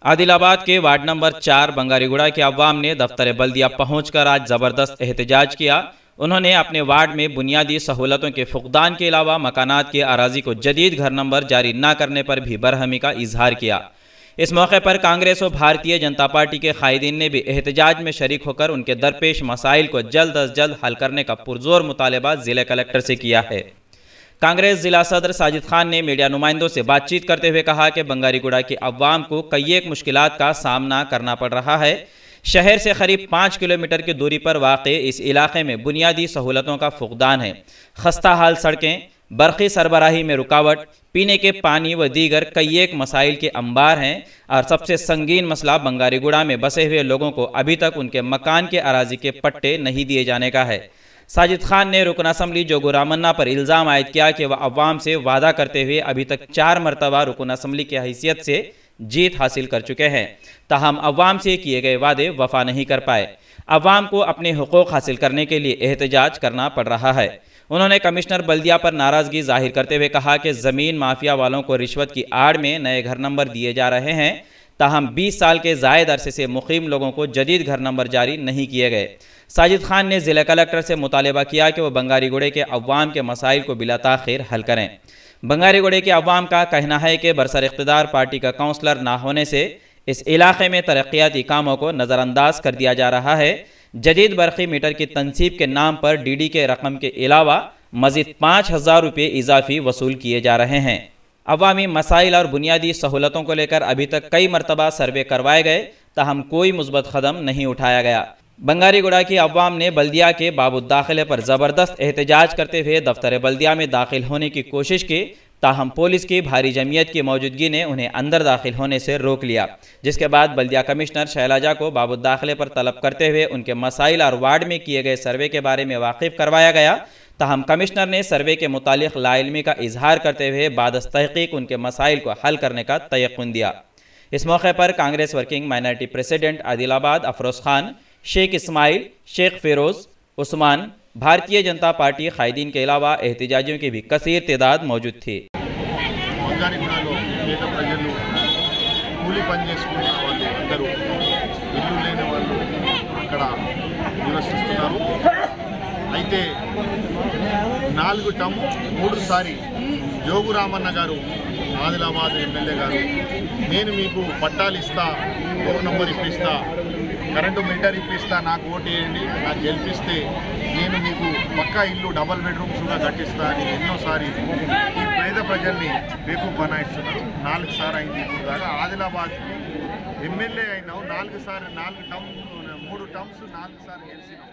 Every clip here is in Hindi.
आदिल आबाद के वार्ड नंबर 4 बंगारीगुड़ा के अवाम ने दफ्तर बल्दिया पहुंचकर आज ज़बरदस्त एहतजाज किया। उन्होंने अपने वार्ड में बुनियादी सहूलतों के फुकदान के अलावा मकानात की अराजी को जदीद घर नंबर जारी न करने पर भी बरहमी का इजहार किया। इस मौके पर कांग्रेस और भारतीय जनता पार्टी के कायदीन ने भी एहतजाज में शरीक होकर उनके दरपेश मसाइल को जल्द अज जल्द हल करने का पुरजोर मुतालबा ज़िला कलेक्टर से किया है। कांग्रेस जिला सदर साजिद खान ने मीडिया नुमाइंदों से बातचीत करते हुए कहा कि बंगारीगुड़ा की अवाम को कई एक मुश्किलात का सामना करना पड़ रहा है। शहर से करीब 5 किलोमीटर की दूरी पर वाक़े इस इलाके में बुनियादी सहूलतों का फुकदान है। खस्ता हाल सड़कें, बरक़ी सरबराही में रुकावट, पीने के पानी व दीगर कई एक मसाइल के अंबार हैं और सबसे संगीन मसला बंगारीगुड़ा में बसे हुए लोगों को अभी तक उनके मकान के अराजी के पट्टे नहीं दिए जाने का है। साजिद खान ने रुकन असम्बली जोगू रामन्ना पर इल्ज़ाम आयद किया कि वह अवाम से वादा करते हुए अभी तक 4 मरतबा रुकन असम्बली की हैसियत से जीत हासिल कर चुके हैं, ताहम अवाम से किए गए वादे वफा नहीं कर पाए। अवाम को अपने हुकूक हासिल करने के लिए एहतजाज करना पड़ रहा है। उन्होंने कमिश्नर बल्दिया पर नाराज़गी जाहिर करते हुए कहा कि ज़मीन माफिया वालों को रिश्वत की आड़ में नए घर नंबर दिए जा रहे हैं, ताहम 20 साल के ज़ायद अरसे से मुकीम लोगों को जदीद घर नंबर जारी नहीं किए गए। साजिद खान ने ज़िला कलेक्टर से मुतालबा किया कि वह बंगारीगुड़े के अवाम के मसाइल को बिला ताख़िर हल करें। बंगारीगुड़े के अवाम का कहना है कि बरसर इक़्तिदार पार्टी का काउंसलर ना होने से इस इलाके में तरक्याती कामों को नज़रअंदाज कर दिया जा रहा है। जदीद बरक़ी मीटर की तनसीब के नाम पर DD के रकम के अलावा मज़ीद 5,000 रुपये इजाफी वसूल किए जा रहे हैं। अवामी मसाइल और बुनियादी सहूलतों को लेकर अभी तक कई मरतबा सर्वे करवाए गए, ताहम कोई मुस्बत कदम नहीं उठाया गया। बंगारीगुड़ा की अवाम ने बल्दिया के बाबू दाखिले पर ज़बरदस्त एहतजाज करते हुए दफ्तर बल्दिया में दाखिल होने की कोशिश की, ताहम पुलिस की भारी जमीयत की मौजूदगी ने उन्हें अंदर दाखिल होने से रोक लिया, जिसके बाद बल्दिया कमिश्नर शैलजा को बाबू दाखिले पर तलब करते हुए उनके मसाइल और वार्ड में किए गए सर्वे के बारे में वाकिफ़ करवाया गया। ताहम कमिश्नर ने सर्वे के मुतालिक लाइल्मी का इजहार करते हुए बाद तहकीक उनके मसाइल को हल करने का तयक़ुन दिया। इस मौके पर Congress working minority president Adil आबाद अफरोज़ खान, शेख इस्माइल, शेख फिरोज़, उस्मान, भारतीय जनता पार्टी कायदीन के अलावा एहतजाजियों की भी कसीर तादाद मौजूद थी। बंगारीगुड़ालो పేద ప్రజలు కూలి పని చేసుకునే వాళ్ళు అందరూ ఇల్లు లేని వాళ్ళు అక్కడ నివసిస్తున్నారు. అయితే 4 టర్మ్ 3 సారి జోగు రామన్న గారు ఆదిలాబాద్ ఎమ్మెల్యే గారు నేను మీకు పట్టాలు ఇస్తా, డోర్ నంబర్ ఇప్పిస్తా, కరెంటు మీటర్ ఇప్పిస్తా, నాకు ఓటు వేయండి, నాకు గెలిపిస్తే నేను మీకు పక్కా ఇల్లు డబల్ బెడ్రూమ్స్ కూడా కట్టిస్తా అని ఎన్నోసారి ఈ పేద ప్రజల్ని బేకు బనాయిస్తున్నారు. 4 సార్లు అయింది ఇప్పుడు దాకా. ఆదిలాబాద్ ఎమ్మెల్యే అయినావు 4 సార్లు, 3 టర్మ్స్ 4 సార్లు గెలిచినావు.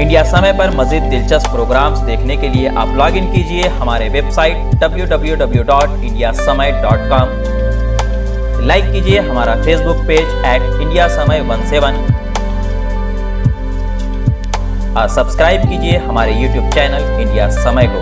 इंडिया समय पर मज़ीद दिलचस्प प्रोग्राम्स देखने के लिए आप लॉग इन कीजिए हमारे वेबसाइट www.indiasamay.com। लाइक कीजिए हमारा फेसबुक पेज @indiasamay17 और सब्सक्राइब कीजिए हमारे यूट्यूब चैनल इंडिया समय को।